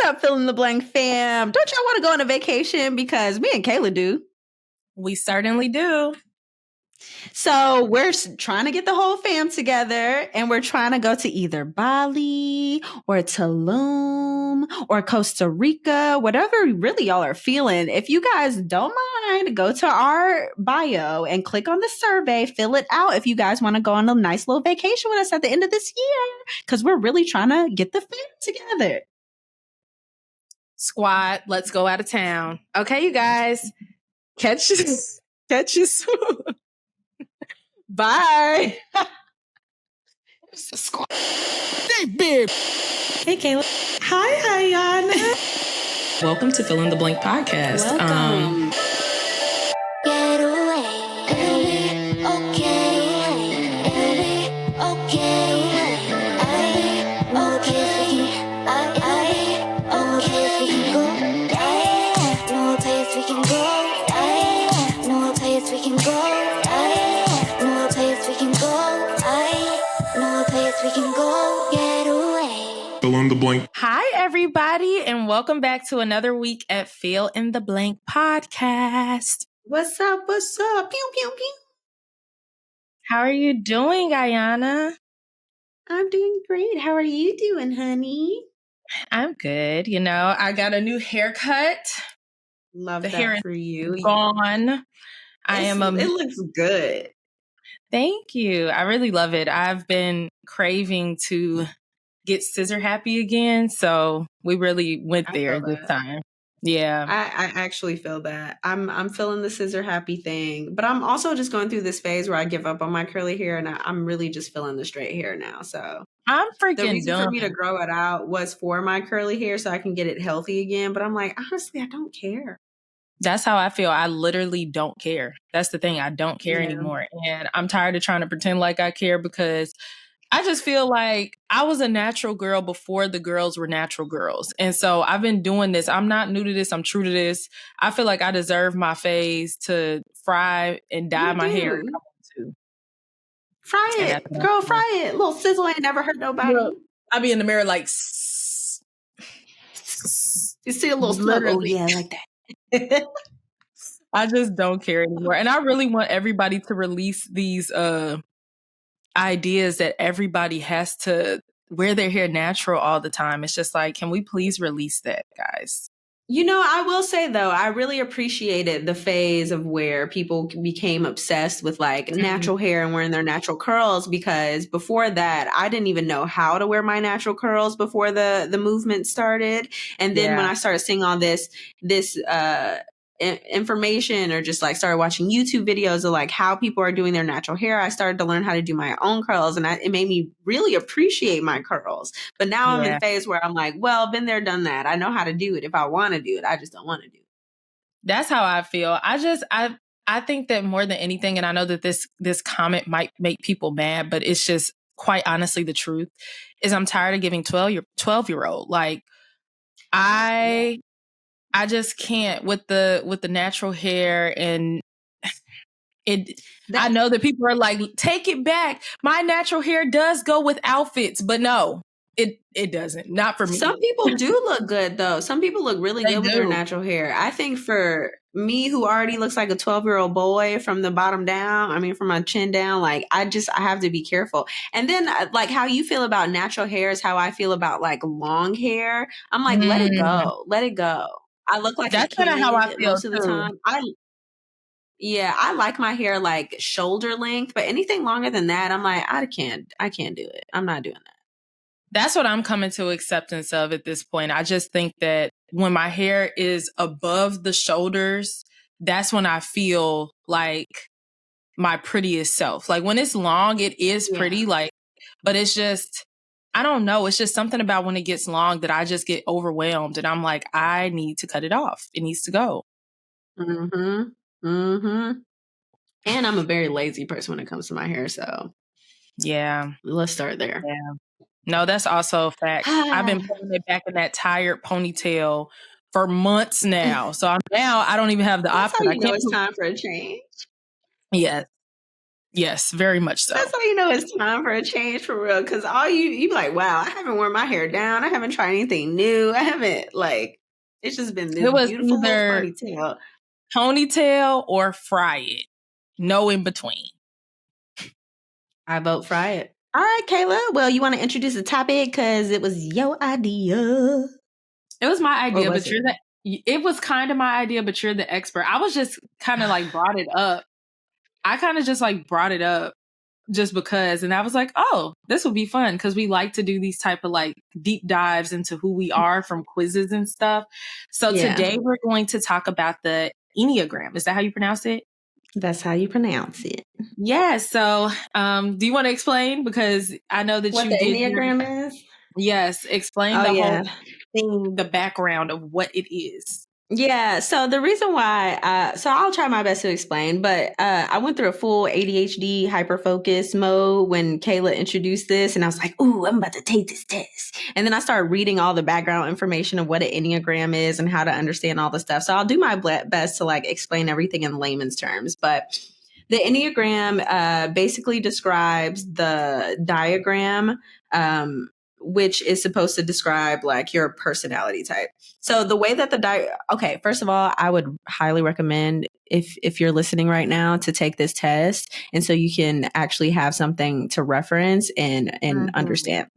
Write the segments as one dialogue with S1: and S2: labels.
S1: up, fill in the blank fam? Don't y'all want to go on a vacation? Because me and Kayla do.
S2: We certainly do.
S1: So we're trying to get the whole fam together, and we're trying to go to either Bali or Tulum or Costa Rica, whatever really y'all are feeling. If you guys don't mind, go to our bio and click on the survey, fill it out if you guys want to go on a nice little vacation with us at the end of this year, because we're really trying to get the fam together.
S2: Squad, let's go out of town. Okay, you guys. Catch you soon. Bye.
S1: Hey, babe. Hey, Kayla. Hi, Iyanna.
S2: Welcome to Fill in the Blank podcast.
S1: Welcome.
S3: Get away, baby. Okay, baby. Okay, no place we can go. No place we can go. No place we can go. No place we can go. Get away.
S4: Fill in the blank.
S2: Hi, everybody, and welcome back to another week at Fill in the Blank podcast.
S1: What's up? What's up? Pew, pew, pew.
S2: How are you doing, Iyanna?
S1: I'm doing great. How are you doing, honey?
S2: I'm good. You know, I got a new haircut.
S1: Love
S2: The
S1: that
S2: hair
S1: for you.
S2: Gone.
S1: It looks good.
S2: Thank you. I really love it. I've been craving to get scissor happy again, so we really went there this time. Yeah.
S1: I actually feel that. I'm feeling the scissor happy thing, but I'm also just going through this phase where I give up on my curly hair and I'm really just feeling the straight hair now. So
S2: I'm freaking
S1: the reason
S2: done.
S1: for me to grow it out was for my curly hair so I can get it healthy again. But I'm like, honestly, I don't care.
S2: That's how I feel. I literally don't care. That's the thing. I don't care anymore. And I'm tired of trying to pretend like I care because I just feel like I was a natural girl before the girls were natural girls. And so I've been doing this. I'm not new to this. I'm true to this. I feel like I deserve my phase to fry and dye my hair if I want to.
S1: Fry it. Girl, fry it. Little sizzle ain't never hurt nobody.
S2: Well, I be in the mirror like...
S1: You see a little slug. Oh, yeah, like that.
S2: I just don't care anymore. And I really want everybody to release these ideas that everybody has to wear their hair natural all the time. It's just like, can we please release that, guys?
S1: You know, I will say, though, I really appreciated the phase of where people became obsessed with like natural hair and wearing their natural curls, because before that, I didn't even know how to wear my natural curls before the movement started. And then when I started seeing all this information, or just like started watching YouTube videos of like how people are doing their natural hair, I started to learn how to do my own curls, and it made me really appreciate my curls. But now I'm in a phase where I'm like, well, been there, done that. I know how to do it if I want to do it. I just don't want to do it.
S2: That's how I feel. I think that more than anything, and I know that this comment might make people mad, but it's just quite honestly the truth, is I'm tired of giving 12-year-old. Like I just can't with the natural hair, and I know that people are like, take it back. My natural hair does go with outfits, but no, it doesn't. Not for me.
S1: Some people do look good though. Some people look really good with their natural hair. I think for me, who already looks like a 12-year-old boy from the bottom down, I mean, from my chin down, like I have to be careful. And then like how you feel about natural hair is how I feel about like long hair. I'm like, let it go. Let it go. I look like
S2: that's kind of how I feel
S1: most of the time. I like my hair like shoulder length, but anything longer than that, I'm like, I can't do it. I'm not doing that.
S2: That's what I'm coming to acceptance of at this point. I just think that when my hair is above the shoulders, that's when I feel like my prettiest self. Like when it's long, it is pretty, like, but it's just, I don't know. It's just something about when it gets long that I just get overwhelmed, and I'm like, I need to cut it off. It needs to go.
S1: And I'm a very lazy person when it comes to my hair, so
S2: yeah,
S1: let's start there.
S2: Yeah, no, that's also a fact. I've been putting it back in that tired ponytail for months now, so I don't even have the option.
S1: How you know it's time for a change.
S2: Yes. Yes, very much so.
S1: That's how you know it's time for a change for real. Because all you be like, wow, I haven't worn my hair down. I haven't tried anything new. I haven't like. It's just been this
S2: It was
S1: beautiful little
S2: either
S1: ponytail.
S2: ponytail or fry it. No in between.
S1: I vote fry it. All right, Kayla. Well, you want to introduce the topic because it was your idea.
S2: It was my idea,
S1: was
S2: but it was kind of my idea, but you're the expert. I was just kind of like brought it up. I kind of just like brought it up just because, and I was like, oh, this will be fun because we like to do these type of like deep dives into who we are from quizzes and stuff. So today we're going to talk about the Enneagram. Is that how you pronounce it?
S1: That's how you pronounce it.
S2: Yeah. So, do you want to explain? Because I know that
S1: What
S2: you
S1: the
S2: did.
S1: Enneagram is?
S2: Yes. Explain the whole thing, the background of what it is.
S1: Yeah. So the reason why, so I'll try my best to explain, but I went through a full ADHD hyperfocus mode when Kayla introduced this, and I was like, "Ooh, I'm about to take this test." And then I started reading all the background information of what an Enneagram is and how to understand all the stuff. So I'll do my best to like explain everything in layman's terms, but. The Enneagram basically describes the diagram, which is supposed to describe like your personality type. So the way that okay, first of all, I would highly recommend if you're listening right now to take this test, and so you can actually have something to reference and understand.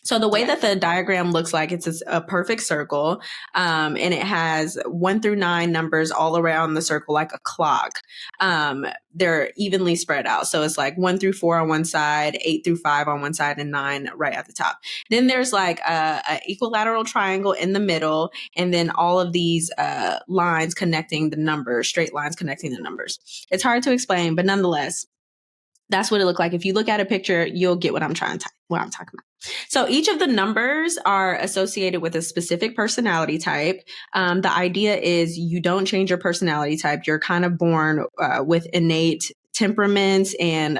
S1: So the way that the diagram looks like, it's a perfect circle, and it has 1 through 9 numbers all around the circle like a clock. They're evenly spread out. So it's like 1 through 4 on one side, 8 through 5 on one side, and 9 right at the top. Then there's like a equilateral triangle in the middle, and then all of these lines connecting the numbers, straight lines connecting the numbers. It's hard to explain, but nonetheless, that's what it looked like. If you look at a picture, you'll get what I'm talking about. So each of the numbers are associated with a specific personality type. The idea is you don't change your personality type. You're kind of born with innate temperaments, and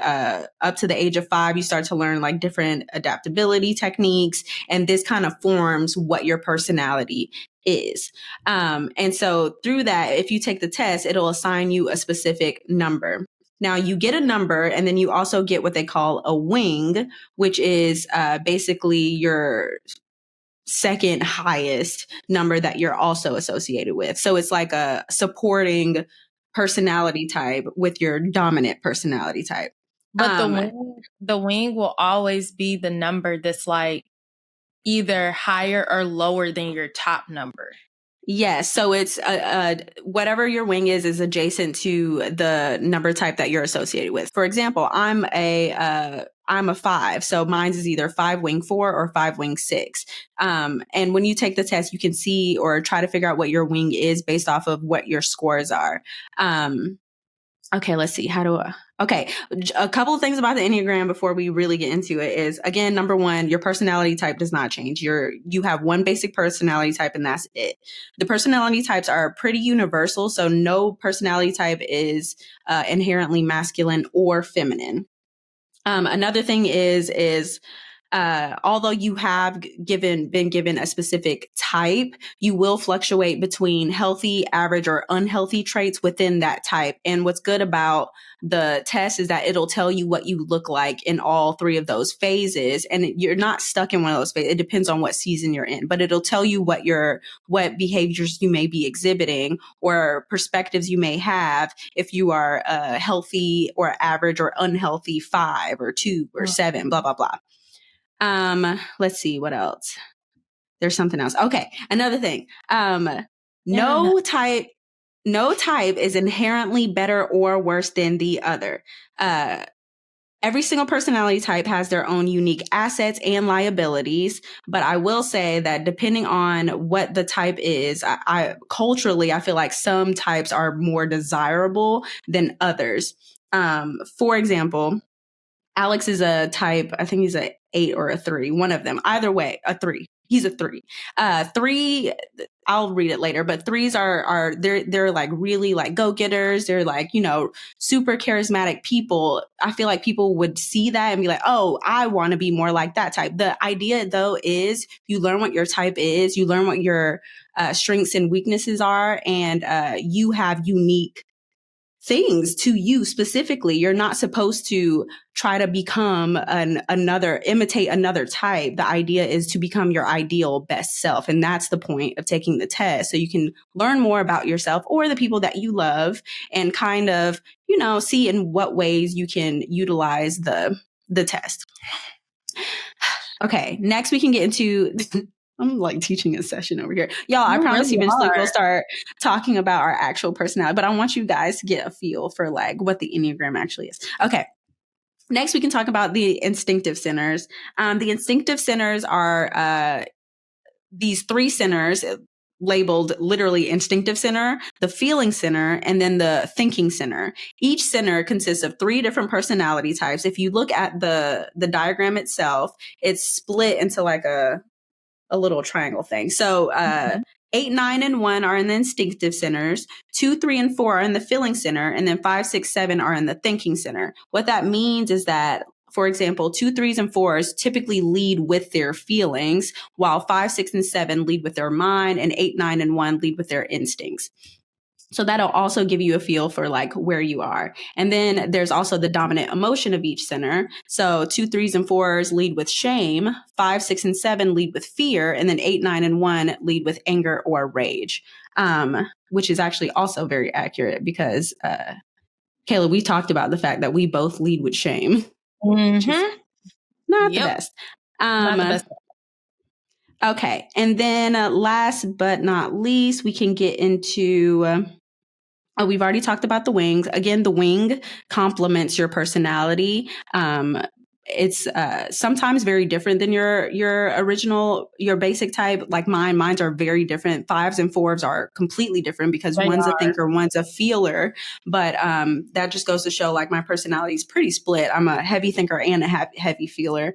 S1: up to the age of 5, you start to learn like different adaptability techniques, and this kind of forms what your personality is. And so through that, if you take the test, it'll assign you a specific number. Now you get a number, and then you also get what they call a wing, which is basically your second highest number that you're also associated with. So it's like a supporting personality type with your dominant personality type.
S2: But the wing will always be the number that's like either higher or lower than your top number.
S1: Yes. So it's whatever your wing is adjacent to the number type that you're associated with. For example, I'm a 5. So mine's is either 5 wing 4 or 5 wing 6. And when you take the test, you can see or try to figure out what your wing is based off of what your scores are. Okay, let's see. Okay, a couple of things about the Enneagram before we really get into it is, again, number 1, your personality type does not change. You have one basic personality type, and that's it. The personality types are pretty universal, so no personality type is inherently masculine or feminine. Another thing is although you have been given a specific type, you will fluctuate between healthy, average, or unhealthy traits within that type. And what's good about the test is that it'll tell you what you look like in all 3 of those phases. And you're not stuck in one of those phases. It depends on what season you're in, but it'll tell you what behaviors you may be exhibiting or perspectives you may have if you are a healthy or average or unhealthy 5 or 2 or 7, blah, blah, blah. Let's see what else. There's something else. Okay. Another thing. No type is inherently better or worse than the other. Every single personality type has their own unique assets and liabilities, but I will say that depending on what the type is, culturally, I feel like some types are more desirable than others. For example, Alex is a type, I think he's an 8 or a 3, one of them. Either way, a 3. He's a 3. 3, I'll read it later, but 3s are they're like really like go-getters. They're like, super charismatic people. I feel like people would see that and be like, oh, I want to be more like that type. The idea though is you learn what your type is, you learn what your strengths and weaknesses are, and you have unique things to you specifically. You're not supposed to try to become imitate another type. The idea is to become your ideal best self. And that's the point of taking the test. So you can learn more about yourself or the people that you love and kind of, see in what ways you can utilize the test. Okay. Next we can get into I'm like teaching a session over here. Y'all, I promise
S2: really
S1: eventually we'll start talking about our actual personality, but I want you guys to get a feel for like what the Enneagram actually is. Okay. Next, we can talk about the instinctive centers. The instinctive centers are these 3 centers labeled literally instinctive center, the feeling center, and then the thinking center. Each center consists of 3 different personality types. If you look at the diagram itself, it's split into like a little triangle thing. So 8, 9, and 1 are in the instinctive centers. 2, 3, and 4 are in the feeling center. And then 5, 6, 7 are in the thinking center. What that means is that, for example, 2, 3s, and 4s typically lead with their feelings, while 5, 6, and 7 lead with their mind, and 8, 9, and 1 lead with their instincts. So that'll also give you a feel for like where you are. And then there's also the dominant emotion of each center. So 2, 3s, and 4s lead with shame. 5, 6, and 7 lead with fear. And then 8, 9, and 1 lead with anger or rage, which is actually also very accurate because, Kayla, we talked about the fact that we both lead with shame.
S2: Mm-hmm.
S1: Not the best.
S2: Not the best.
S1: Okay. And then last but not least, we can get into... we've already talked about the wings. Again, the wing complements your personality. It's sometimes very different than your basic type. Like mine's are very different. 5s and 4s are completely different because one's a thinker, one's a feeler. But that just goes to show like my personality is pretty split. I'm a heavy thinker and a heavy feeler.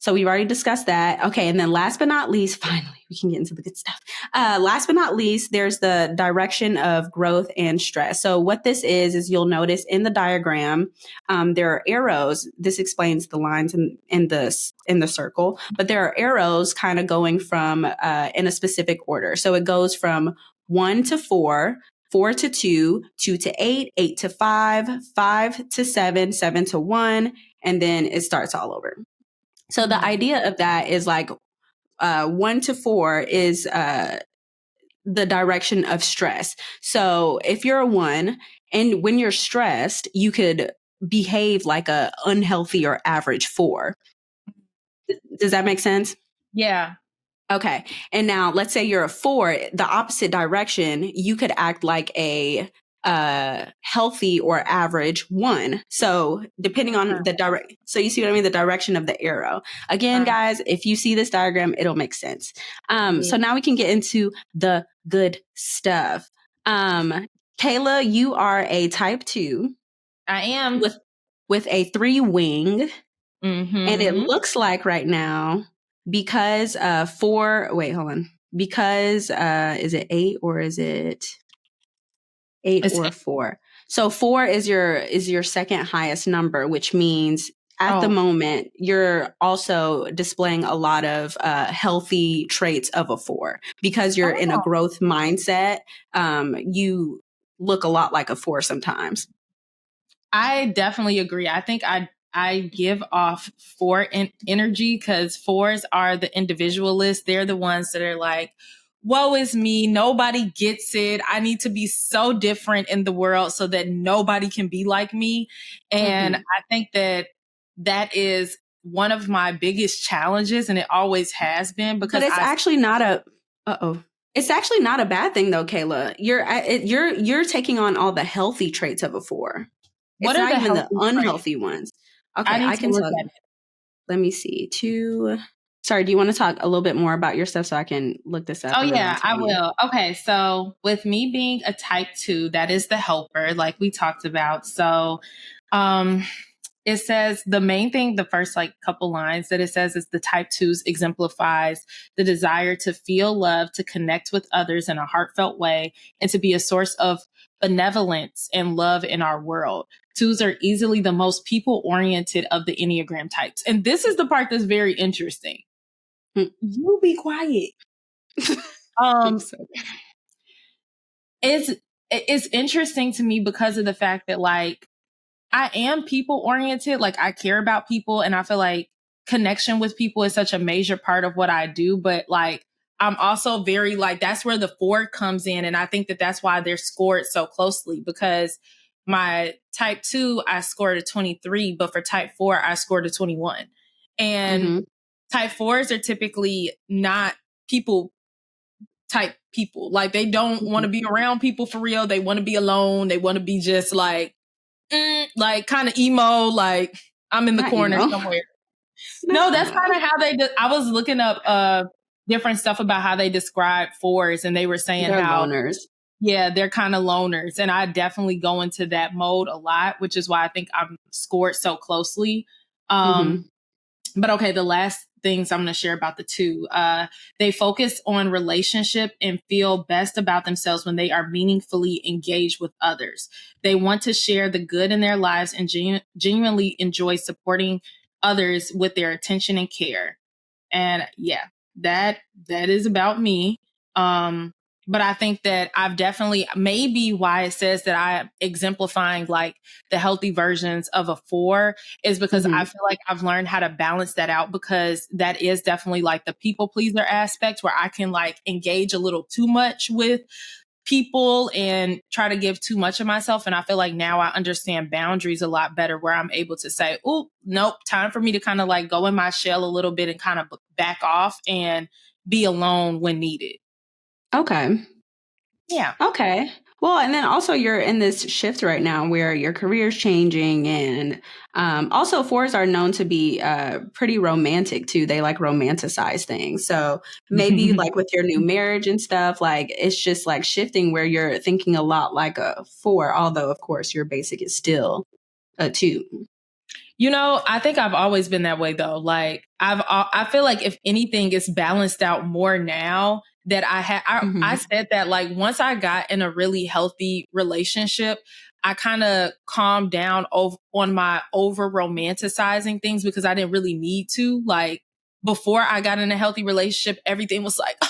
S1: So we've already discussed that. Okay. And then last but not least, finally, we can get into the good stuff. Last but not least, there's the direction of growth and stress. So what this is you'll notice in the diagram, there are arrows. This explains the lines in the circle, but there are arrows kind of going from in a specific order. So it goes from 1 to 4, 4 to 2, 2 to 8, 8 to 5, 5 to 7, 7 to 1, and then it starts all over. So the idea of that is like 1 to 4 is the direction of stress. So if you're a 1 and when you're stressed, you could behave like a unhealthy or average 4. Does that make sense?
S2: Yeah.
S1: Okay. And now let's say you're a 4, the opposite direction, you could act like a healthy or average 1. So depending on so you see what I mean? The direction of the arrow. Again, guys, if you see this diagram, it'll make sense. So now we can get into the good stuff. Kayla, you are a type 2.
S2: I am.
S1: With a 3 wing.
S2: Mm-hmm.
S1: And it looks like right now, because 4, wait, hold on. Because is it 8 or is it 8 or 4? So 4 is your second highest number, which means at the moment you're also displaying a lot of healthy traits of a 4 because you're in a growth mindset. You look a lot like a 4 sometimes.
S2: I definitely agree. I think I give off 4 energy because 4s are the individualists. They're the ones that are like, woe is me. Nobody gets it. I need to be so different in the world so that nobody can be like me. And I think that is one of my biggest challenges, and it always has been because
S1: it's actually not it's actually not a bad thing though, Kayla. You're taking on all the healthy traits of a 4. It's not even the unhealthy ones. Okay, I can tell you. Let me see. Sorry, do you want to talk a little bit more about your stuff so I can look this up?
S2: Oh, yeah, I will. Okay, so with me being a type 2, that is the helper, like we talked about. So it says the main thing, the first like couple lines that it says is the type 2s exemplifies the desire to feel love, to connect with others in a heartfelt way, and to be a source of benevolence and love in our world. 2s are easily the most people-oriented of the Enneagram types. And this is the part that's very interesting. You be quiet. it's interesting to me because of the fact that like I am people oriented. Like I care about people and I feel like connection with people is such a major part of what I do. But like, I'm also very like, that's where the 4 comes in. And I think that that's why they're scored so closely because my type 2, I scored a 23, but for type 4, I scored a 21. And type 4s are typically not people type people. Like they don't want to be around people for real. They want to be alone. They want to be just like kind of emo, like I'm in the
S1: Not
S2: corner
S1: emo.
S2: somewhere. No, that's kind of how they I was looking up different stuff about how they describe 4s and they were saying
S1: They're
S2: how
S1: loners.
S2: yeah, they're kind of loners. And I definitely go into that mode a lot, which is why I think I'm scored so closely. But okay, the last things I'm going to share about the 2, they focus on relationship and feel best about themselves when they are meaningfully engaged with others. They want to share the good in their lives and genuinely enjoy supporting others with their attention and care. And yeah, that is about me. But I think that I've definitely maybe why it says that I'm exemplifying like the healthy versions of a 4 is because I feel like I've learned how to balance that out because that is definitely like the people pleaser aspect where I can like engage a little too much with people and try to give too much of myself. And I feel like now I understand boundaries a lot better where I'm able to say, oh, nope, time for me to kind of like go in my shell a little bit and kind of back off and be alone when needed.
S1: Okay.
S2: Yeah.
S1: Okay. Well, and then also you're in this shift right now where your career's changing and also 4s are known to be pretty romantic too. They like romanticize things. So maybe like with your new marriage and stuff, like it's just like shifting where you're thinking a lot like a 4, although of course your basic is still a 2.
S2: You know, I think I've always been that way though. Like I feel like if anything is balanced out more now that I said that like once I got in a really healthy relationship, I kind of calmed down on my over romanticizing things because I didn't really need to. Like before I got in a healthy relationship, everything was like,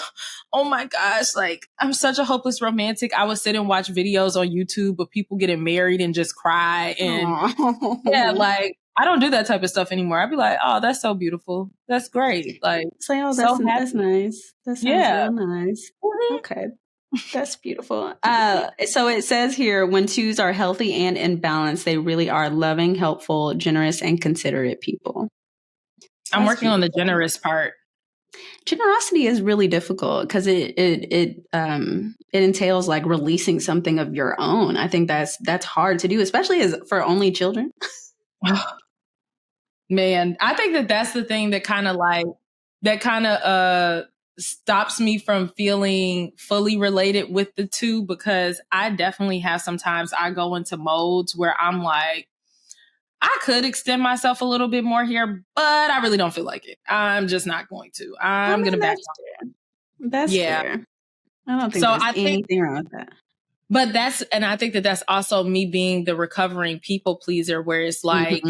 S2: oh my gosh, like I'm such a hopeless romantic. I would sit and watch videos on YouTube of people getting married and just cry. And yeah, like I don't do that type of stuff anymore. I'd be like, oh, that's so beautiful. That's great. Like,
S1: Say, oh,
S2: so
S1: that's
S2: happy.
S1: nice. That sounds
S2: Yeah.
S1: real nice. Okay. That's beautiful. So it says here, when 2s are healthy and in balance, they really are loving, helpful, generous, and considerate people.
S2: I'm working on the generous part.
S1: Generosity is really difficult because it entails like releasing something of your own. I think that's hard to do, especially as for only children.
S2: Man, I think that that's the thing that kind of stops me from feeling fully related with the 2 because I definitely have sometimes I go into modes where I'm like, I could extend myself a little bit more here, but I really don't feel like it. I'm just not going to. I'm going to back off.
S1: That's fair. I don't think
S2: So
S1: there's
S2: I think
S1: anything wrong with that.
S2: But and I think that that's also me being the recovering people pleaser where it's like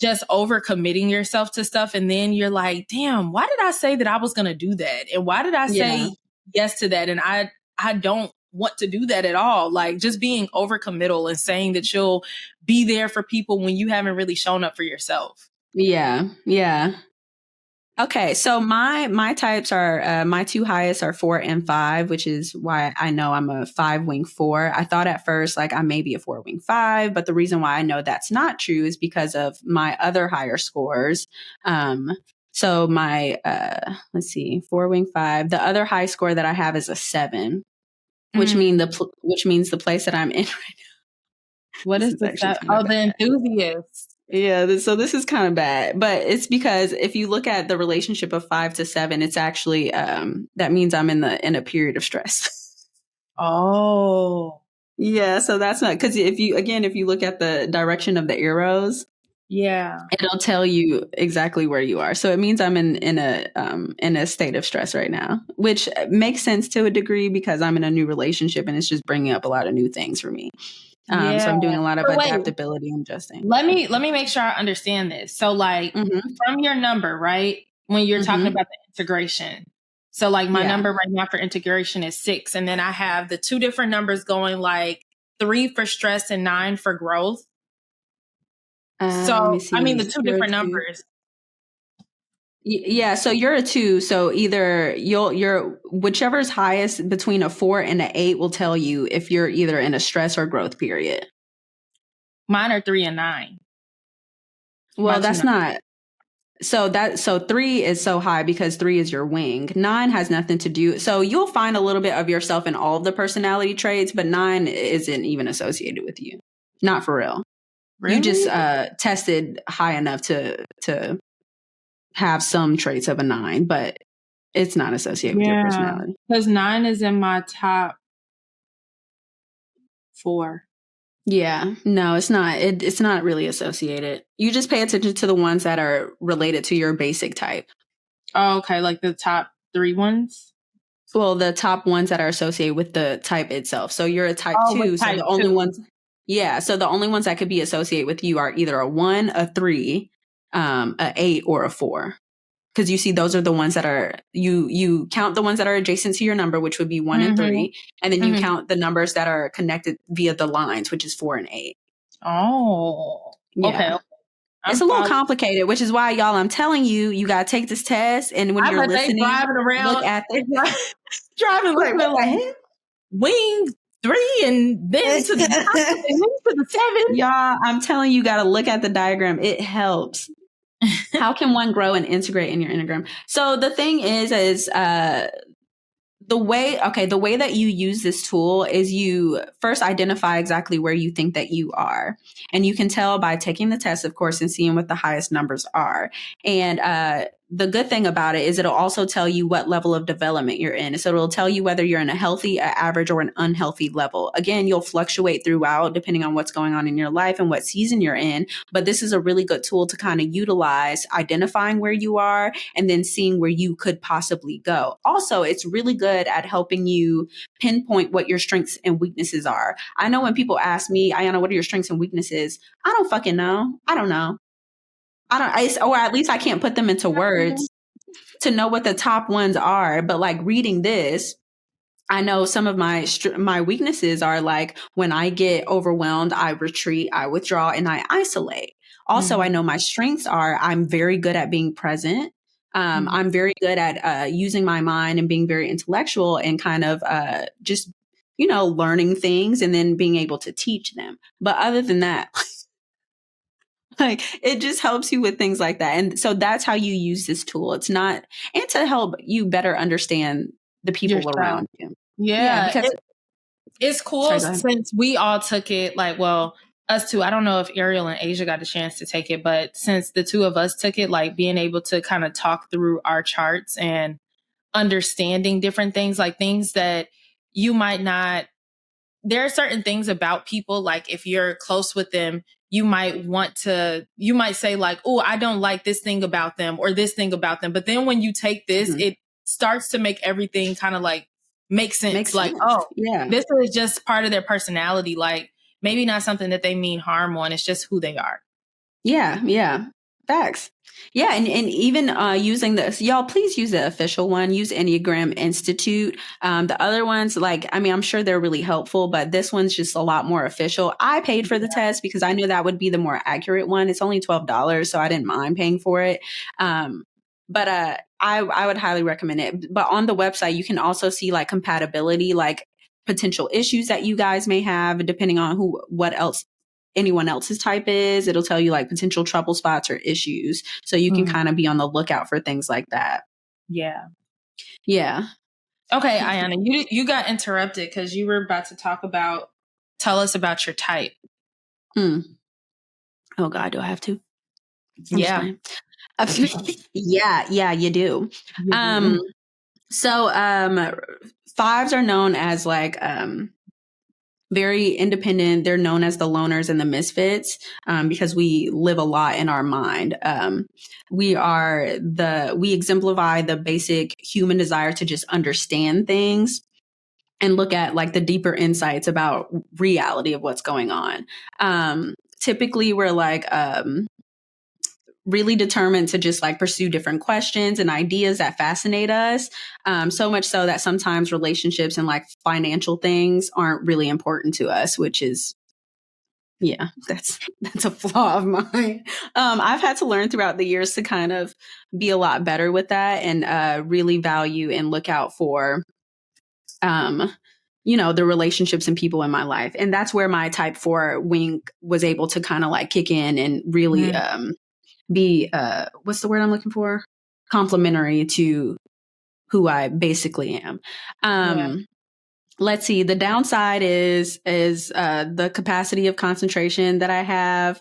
S2: just overcommitting yourself to stuff. And then you're like, damn, why did I say that I was going to do that? And why did I say yes to that? And I don't want to do that at all. Like just being overcommittal and saying that you'll be there for people when you haven't really shown up for yourself.
S1: Yeah. Yeah. Okay, so my types are my 2 highest are 4 and 5, which is why I know I'm a 5-wing 4. I thought at first like I may be a 4-wing 5, but the reason why I know that's not true is because of my other higher scores. So my let's see, 4-wing 5. The other high score that I have is a 7, which means the place that I'm in right now.
S2: What is the the enthusiast?
S1: Yeah, so this is kind of bad, but it's because if you look at the relationship of 5 to 7, it's actually that means I'm in a period of stress.
S2: Oh,
S1: yeah. So that's not because if you look at the direction of the arrows, it'll tell you exactly where you are. So it means I'm in a state of stress right now, which makes sense to a degree because I'm in a new relationship and it's just bringing up a lot of new things for me. So I'm doing a lot of adaptability and adjusting.
S2: Let me make sure I understand this. So like from your number, right? When you're talking about the integration. So like my number right now for integration is 6. And then I have the 2 different numbers going, like 3 for stress and 9 for growth.
S1: Let me
S2: So,
S1: see.
S2: I mean, the 2
S1: You're a
S2: different
S1: 2.
S2: numbers.
S1: Yeah, so you're a 2. So either you're whichever's highest between a 4 and an 8 will tell you if you're either in a stress or growth period.
S2: Mine are 3 and 9.
S1: Well, that's not. So 3 is so high because 3 is your wing. 9 has nothing to do. So you'll find a little bit of yourself in all of the personality traits, but 9 isn't even associated with you. Not for real.
S2: Really?
S1: You just tested high enough to have some traits of a 9, but it's not associated with your personality.
S2: Because 9 is in my top 4.
S1: Yeah, no, it's not. It's not really associated. You just pay attention to the ones that are related to your basic type.
S2: Oh, okay. Like the top 3 ones?
S1: Well, the top ones that are associated with the type itself. So you're a type 2. So
S2: type
S1: the only
S2: 2.
S1: ones, so the only ones that could be associated with you are either a 1, a 3, a 8, or a 4. Because you see, those are the ones that are, you count the ones that are adjacent to your number, which would be 1 and 3. And then you count the numbers that are connected via the lines, which is 4 and 8.
S2: Oh,
S1: yeah.
S2: Okay.
S1: It's a little complicated, which is why, y'all, I'm telling you, you got to take this test. And when you're listening,
S2: driving around,
S1: look at it.
S2: driving
S1: Wait, what the heck?
S2: Wing 3 and then to the top and then to the 7.
S1: Y'all, I'm telling you, you got to look at the diagram. It helps. How can one grow and integrate in your Enneagram? So the thing is the way that you use this tool is you first identify exactly where you think that you are. And you can tell by taking the test, of course, and seeing what the highest numbers are. And the good thing about it is it'll also tell you what level of development you're in. So it'll tell you whether you're in a healthy, a average, or an unhealthy level. Again, you'll fluctuate throughout depending on what's going on in your life and what season you're in. But this is a really good tool to kind of utilize identifying where you are and then seeing where you could possibly go. Also, it's really good at helping you pinpoint what your strengths and weaknesses are. I know when people ask me, Iyanna, what are your strengths and weaknesses? I don't fucking know. I don't know. Or at least I can't put them into words to know what the top ones are. But like reading this, I know some of my weaknesses are like when I get overwhelmed, I retreat, I withdraw, and I isolate. Also, I know my strengths are I'm very good at being present. I'm very good at using my mind and being very intellectual and kind of just, learning things and then being able to teach them. But other than that, like it just helps you with things like that. And so that's how you use this tool. It's not, and to help you better understand the people around you.
S2: Yeah,
S1: because
S2: it's cool since we all took it, like, well, us two. I don't know if Ariel and Asia got a chance to take it, but since the two of us took it, like being able to kind of talk through our charts and understanding different things, like things that you might not, there are certain things about people, like if you're close with them, you might say like, oh, I don't like this thing about them or this thing about them. But then when you take this, it starts to make everything kind of like make sense.
S1: Makes
S2: like,
S1: sense.
S2: oh,
S1: yeah,
S2: this is just part of their personality. Like maybe not something that they mean harm on. It's just who they are.
S1: Yeah. Facts. Yeah. And even using this, y'all, please use the official one. Use Enneagram Institute. The other ones, like, I mean, I'm sure they're really helpful, but this one's just a lot more official. I paid for the test because I knew that would be the more accurate one. It's only $12, so I didn't mind paying for it. But I would highly recommend it. But on the website, you can also see like compatibility, like potential issues that you guys may have, depending on what else anyone else's type is. It'll tell you like potential trouble spots or issues. So you can kind of be on the lookout for things like that.
S2: Yeah.
S1: Yeah.
S2: Okay, Iyanna, you got interrupted because you were about to tell us about your type.
S1: Oh God, do I have to?
S2: Yeah.
S1: Yeah, you do. So 5s are known as like very independent. They're known as the loners and the misfits because we live a lot in our mind. We exemplify the basic human desire to just understand things and look at like the deeper insights about reality of what's going on. Typically we're like really determined to just like pursue different questions and ideas that fascinate us. So much so that sometimes relationships and like financial things aren't really important to us, which is, yeah, that's a flaw of mine. I've had to learn throughout the years to kind of be a lot better with that and really value and look out for, the relationships and people in my life. And that's where my type 4 wing was able to kind of like kick in and really be, what's the word I'm looking for? Complementary to who I basically am. Let's see. The downside is the capacity of concentration that I have.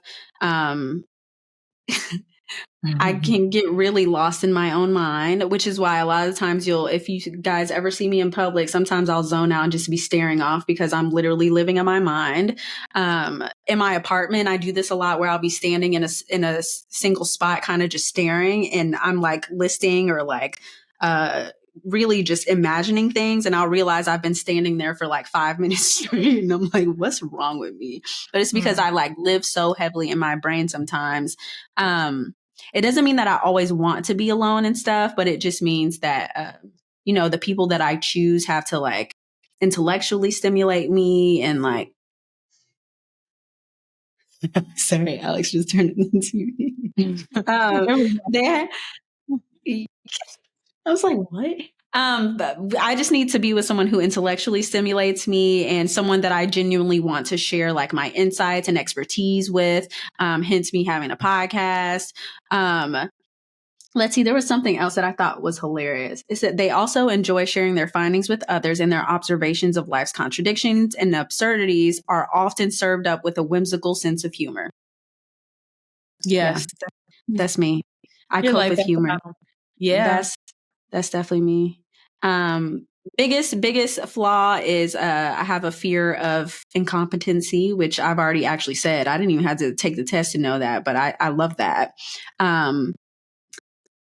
S1: I can get really lost in my own mind, which is why a lot of times if you guys ever see me in public, sometimes I'll zone out and just be staring off because I'm literally living in my mind. In my apartment, I do this a lot where I'll be standing in a single spot, kind of just staring, and I'm like listing or like, really just imagining things, and I'll realize I've been standing there for like 5 minutes straight and I'm like, what's wrong with me? But it's because I like live so heavily in my brain sometimes. It doesn't mean that I always want to be alone and stuff, but it just means that, the people that I choose have to like intellectually stimulate me and like, sorry, Alex just turned it into me. I was like, what? But I just need to be with someone who intellectually stimulates me and someone that I genuinely want to share like my insights and expertise with. Hence me having a podcast. Let's see, there was something else that I thought was hilarious. Is that they also enjoy sharing their findings with others, and their observations of life's contradictions and absurdities are often served up with a whimsical sense of humor.
S2: Yes.
S1: Yeah, that's me. I
S2: You're
S1: cope
S2: like
S1: with
S2: that
S1: humor.
S2: about- Yeah.
S1: That's definitely me. Biggest flaw is I have a fear of incompetency, which I've already actually said. I didn't even have to take the test to know that, but I love that.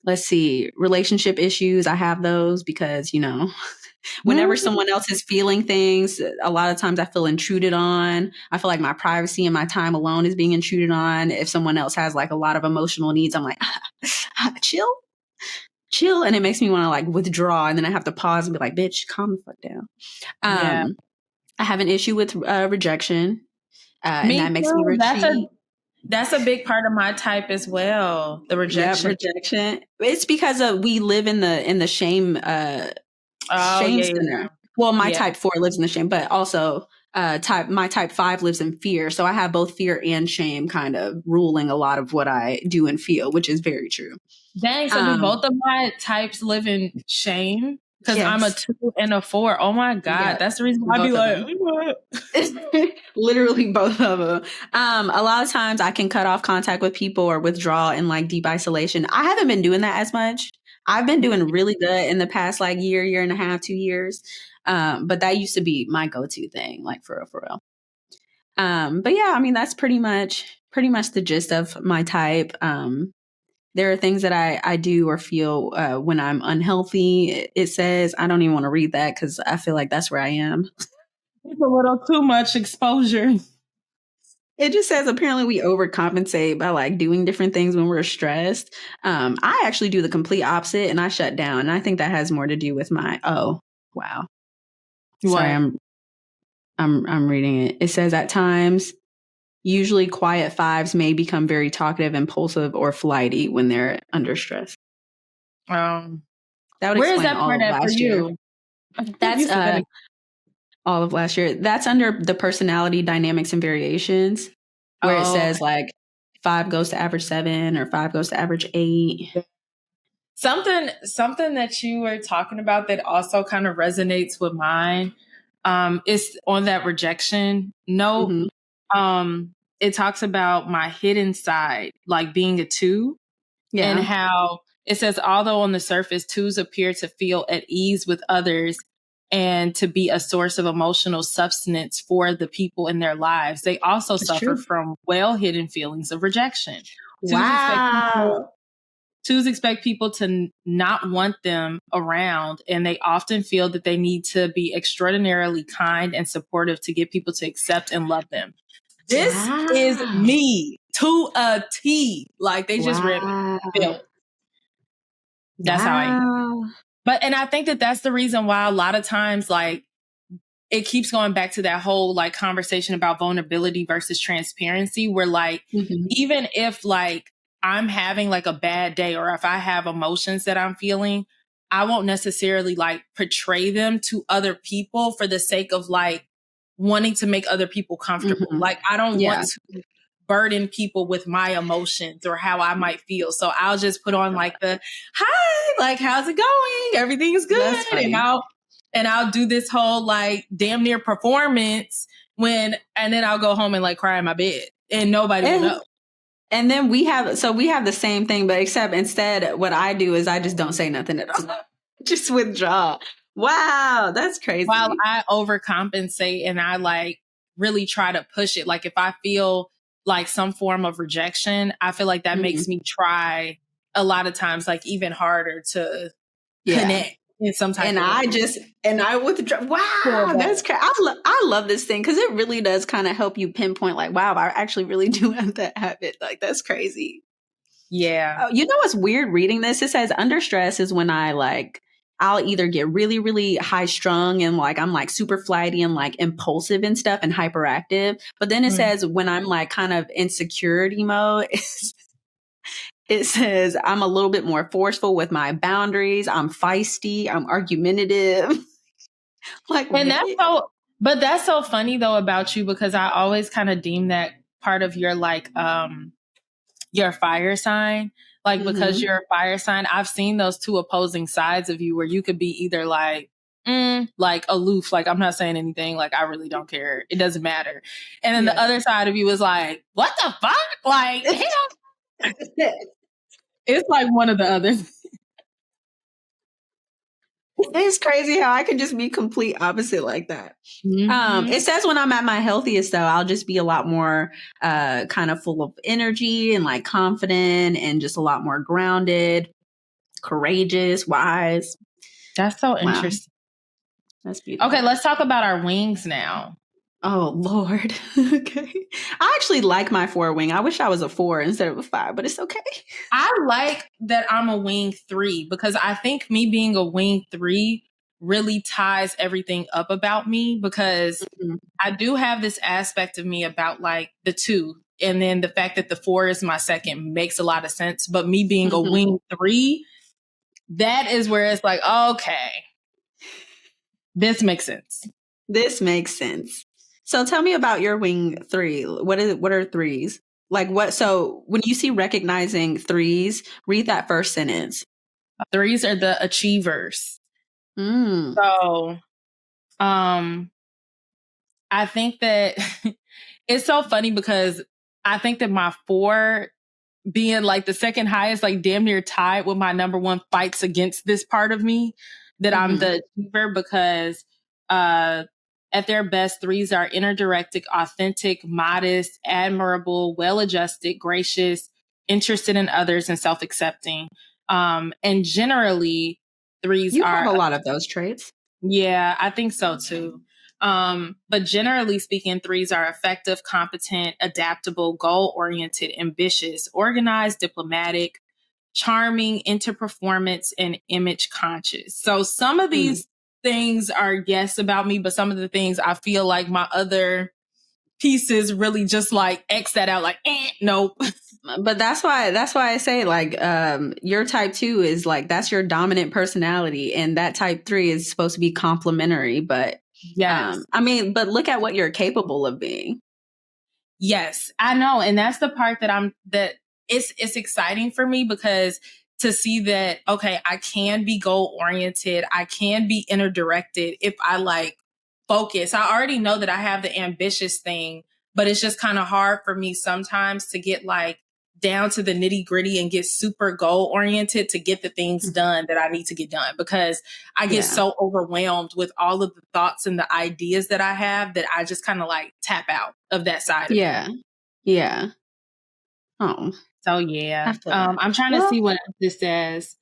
S1: Let's see, relationship issues. I have those because, whenever someone else is feeling things, a lot of times I feel intruded on. I feel like my privacy and my time alone is being intruded on. If someone else has like a lot of emotional needs, I'm like, chill. And it makes me want to like withdraw. And then I have to pause and be like, bitch, calm the fuck down.
S2: Yeah.
S1: I have an issue with rejection. And
S2: Me
S1: that makes
S2: too.
S1: me retreat.
S2: That's a big part of my type as well. The rejection.
S1: Yep, rejection. It's because we live in the shame shame center.
S2: Yeah.
S1: Well, my type 4 lives in the shame, but also my type 5 lives in fear. So I have both fear and shame kind of ruling a lot of what I do and feel, which is very true.
S2: Dang, so do both of my types live in shame? Because I'm a 2 and a 4. Oh my God. Yeah. That's the reason why I'd be like,
S1: literally both of them. A lot of times I can cut off contact with people or withdraw in like deep isolation. I haven't been doing that as much. I've been doing really good in the past like year and a half, 2 years. But that used to be my go-to thing, like for real. But yeah, I mean, that's pretty much the gist of my type. There are things that I do or feel when I'm unhealthy. It says, I don't even want to read that because I feel like that's where I am.
S2: It's a little too much exposure.
S1: It just says apparently we overcompensate by like doing different things when we're stressed. I actually do the complete opposite and I shut down. And I think that has more to do with my, oh, wow.
S2: What?
S1: Sorry, I'm reading it. It says at times, usually quiet 5s may become very talkative, impulsive, or flighty when they're under stress.
S2: That
S1: would
S2: where
S1: explain
S2: is that part at for you?
S1: That's all of last year. That's under the personality dynamics and variations, where it says like 5 goes to average 7 or 5 goes to average 8.
S2: Something that you were talking about that also kind of resonates with mine is on that rejection note. Mm-hmm. It talks about my hidden side, like being a 2, and how it says, although on the surface 2s appear to feel at ease with others and to be a source of emotional substance for the people in their lives, they also suffer from well-hidden feelings of rejection.
S1: Wow.
S2: 2s expect people to not want them around, and they often feel that they need to be extraordinarily kind and supportive to get people to accept and love them. This is me. to a T. Like they just read built. That's how I am. And I think that that's the reason why a lot of times, like, it keeps going back to that whole like conversation about vulnerability versus transparency, where like, even if like I'm having like a bad day or if I have emotions that I'm feeling, I won't necessarily like portray them to other people for the sake of like wanting to make other people comfortable. Like I don't want to burden people with my emotions or how I might feel. So I'll just put on like the, hi, like, how's it going? Everything's good. And I'll do this whole like damn near performance and then I'll go home and like cry in my bed and nobody will know.
S1: And then we have the same thing, but except instead what I do is I just don't say nothing at all. Just withdraw. Wow, that's crazy.
S2: While I overcompensate and I like really try to push it. Like if I feel like some form of rejection, I feel like that makes me try a lot of times like even harder to connect in some type of way.
S1: I withdraw. Wow, that's crazy. I love this thing because it really does kind of help you pinpoint like, wow, I actually really do have that habit. Like that's crazy.
S2: Yeah.
S1: You know what's weird reading this? It says under stress is when I'll either get really, really high strung and like I'm like super flighty and like impulsive and stuff and hyperactive. But then it says when I'm like kind of in security mode, it says I'm a little bit more forceful with my boundaries. I'm feisty. I'm argumentative. Like,
S2: and that's so funny though about you, because I always kind of deem that part of your like your fire sign. Like because you're a fire sign, I've seen those two opposing sides of you where you could be either like like aloof, like I'm not saying anything, like I really don't care, it doesn't matter. And then the other side of you is like, what the fuck? Like hell. It's like one or the other.
S1: It's crazy how I can just be complete opposite like that. It says when I'm at my healthiest though, I'll just be a lot more kind of full of energy and like confident and just a lot more grounded, courageous, wise.
S2: That's so interesting.
S1: That's beautiful.
S2: Okay, let's talk about our wings now.
S1: Oh Lord. Okay. I actually like my 4 wing. I wish I was a 4 instead of a 5, but it's okay.
S2: I like that I'm a wing 3 because I think me being a wing 3 really ties everything up about me, because I do have this aspect of me about like the 2. And then the fact that the 4 is my second makes a lot of sense. But me being a wing 3, that is where it's like, okay, this makes sense.
S1: This makes sense. So tell me about your wing 3. What are 3s? Like what? So when you see recognizing 3s, read that first sentence.
S2: 3s are the achievers. So, I think that it's so funny because I think that my 4 being like the second highest, like damn near tied with my number 1, fights against this part of me that I'm the achiever, because at their best, 3s are inner-directed, authentic, modest, admirable, well-adjusted, gracious, interested in others, and self-accepting. And generally, 3s
S1: you
S2: are
S1: have a lot of those traits.
S2: Yeah, I think so too. But generally speaking, 3s are effective, competent, adaptable, goal-oriented, ambitious, organized, diplomatic, charming, into performance, and image conscious. So some of these things are yes about me, but some of the things I feel like my other pieces really just like X that out, like, nope.
S1: But that's why I say like your type 2 is like that's your dominant personality, and that type 3 is supposed to be complementary. But I mean, but look at what you're capable of being.
S2: Yes, I know, and that's the part that it's exciting for me, because to see that, okay, I can be goal oriented, I can be inner directed if I like focus. I already know that I have the ambitious thing, but it's just kind of hard for me sometimes to get like down to the nitty gritty and get super goal oriented to get the things done that I need to get done, because I get so overwhelmed with all of the thoughts and the ideas that I have that I just kind of like tap out of that side of it.
S1: Yeah. Oh.
S2: So yeah. I'm trying to see what else this says.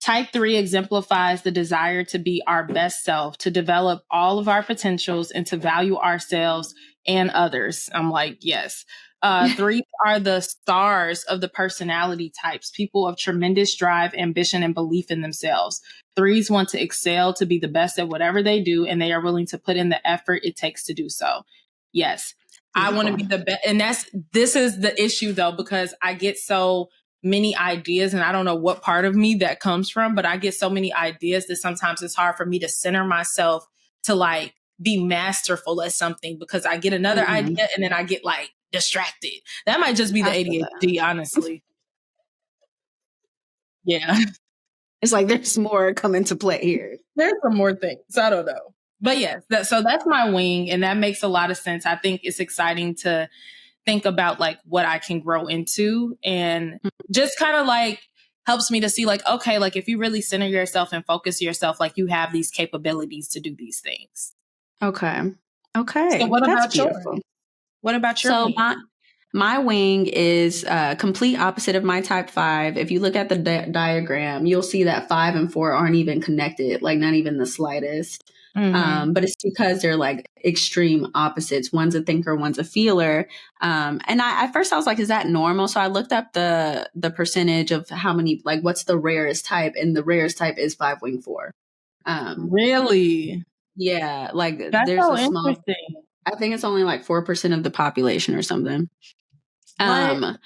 S2: Type 3 exemplifies the desire to be our best self, to develop all of our potentials, and to value ourselves and others. I'm like, yes. 3 are the stars of the personality types, people of tremendous drive, ambition, and belief in themselves. 3s want to excel, to be the best at whatever they do, and they are willing to put in the effort it takes to do so. Yes.
S1: Beautiful.
S2: I want to be the best. And this is the issue though, because I get so many ideas and I don't know what part of me that comes from, but I get so many ideas that sometimes it's hard for me to center myself to like be masterful at something, because I get another idea and then I get like distracted. That might just be the ADHD, honestly. Yeah.
S1: It's like there's more come into play here.
S2: There's some more things. I don't know. But yes, so that's my wing, and that makes a lot of sense. I think it's exciting to think about like what I can grow into, and just kind of like helps me to see like, okay, like if you really center yourself and focus yourself, like you have these capabilities to do these things.
S1: Okay.
S2: So what
S1: That's
S2: about
S1: beautiful.
S2: yours? What about your
S1: So
S2: wing?
S1: my wing is complete opposite of my type 5. If you look at the diagram, you'll see that 5 and 4 aren't even connected, like not even the slightest. But it's because they're like extreme opposites. One's a thinker, one's a feeler. And at first I was like, is that normal? So I looked up the percentage of how many, like what's the rarest type, and the rarest type is 5 wing 4.
S2: Really?
S1: Yeah, like
S2: That's
S1: there's
S2: so
S1: a small,
S2: interesting.
S1: I think it's only like 4% of the population or something.
S2: What?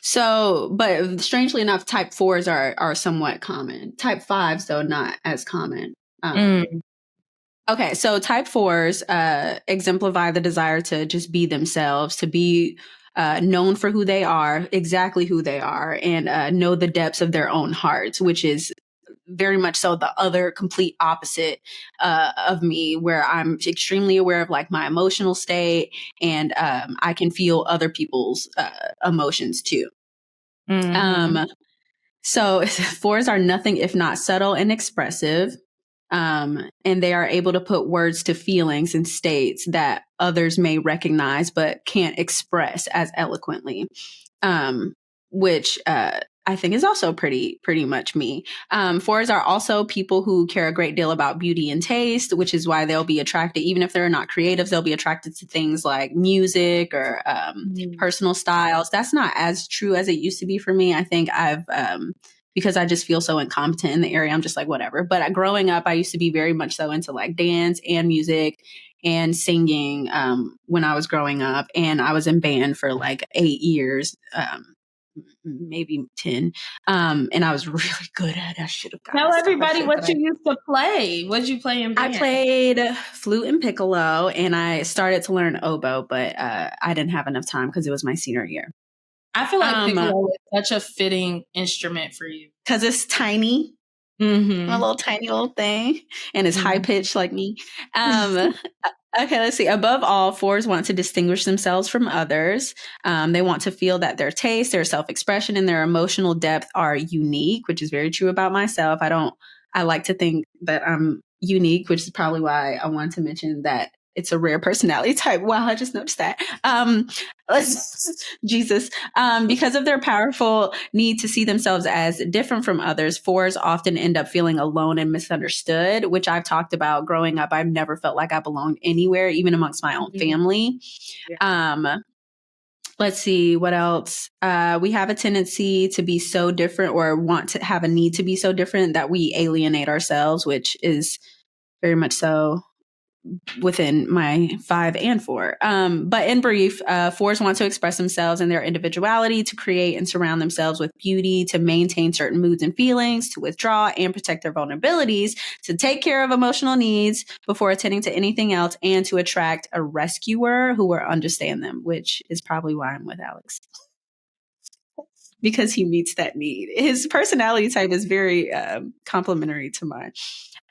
S1: So, but strangely enough, type 4s are somewhat common. Type 5s, though, not as common. Okay, so type 4s exemplify the desire to just be themselves, to be known for who they are, exactly who they are, and know the depths of their own hearts, which is very much so the other complete opposite of me, where I'm extremely aware of like my emotional state, and I can feel other people's emotions too. So 4s are nothing if not subtle and expressive. And they are able to put words to feelings and states that others may recognize but can't express as eloquently, which I think is also pretty much me. 4s are also people who care a great deal about beauty and taste, which is why they'll be attracted, even if they're not creatives, they'll be attracted to things like music or personal styles. That's not as true as it used to be for me. I think I've because I just feel so incompetent in the area, I'm just like, whatever. But growing up, I used to be very much so into like dance and music and singing when I was growing up. And I was in band for like 8 years, maybe 10. And I was really good at it. I should have gotten
S2: Tell
S1: a
S2: everybody
S1: scholarship,
S2: what
S1: but
S2: you used to play. What did you play in band?
S1: I played flute and piccolo, and I started to learn oboe, but I didn't have enough time because it was my senior year.
S2: I feel like piccolo is such a fitting instrument for you.
S1: Because it's tiny. I'm a little tiny little thing, and it's high pitched like me. Okay, let's see. Above all, 4s want to distinguish themselves from others. They want to feel that their taste, their self-expression, and their emotional depth are unique, which is very true about myself. I like to think that I'm unique, which is probably why I wanted to mention that it's a rare personality type. Wow, I just noticed that. Jesus. Because of their powerful need to see themselves as different from others, 4s often end up feeling alone and misunderstood, which I've talked about growing up. I've never felt like I belonged anywhere, even amongst my own family. Yeah. Let's see what else. We have a tendency to be so different, or want to have a need to be so different, that we alienate ourselves, which is very much so within my 5 and 4. But in brief, 4s want to express themselves and their individuality, to create and surround themselves with beauty, to maintain certain moods and feelings, to withdraw and protect their vulnerabilities, to take care of emotional needs before attending to anything else, and to attract a rescuer who will understand them, which is probably why I'm with Alex. Because he meets that need. His personality type is very complementary to mine.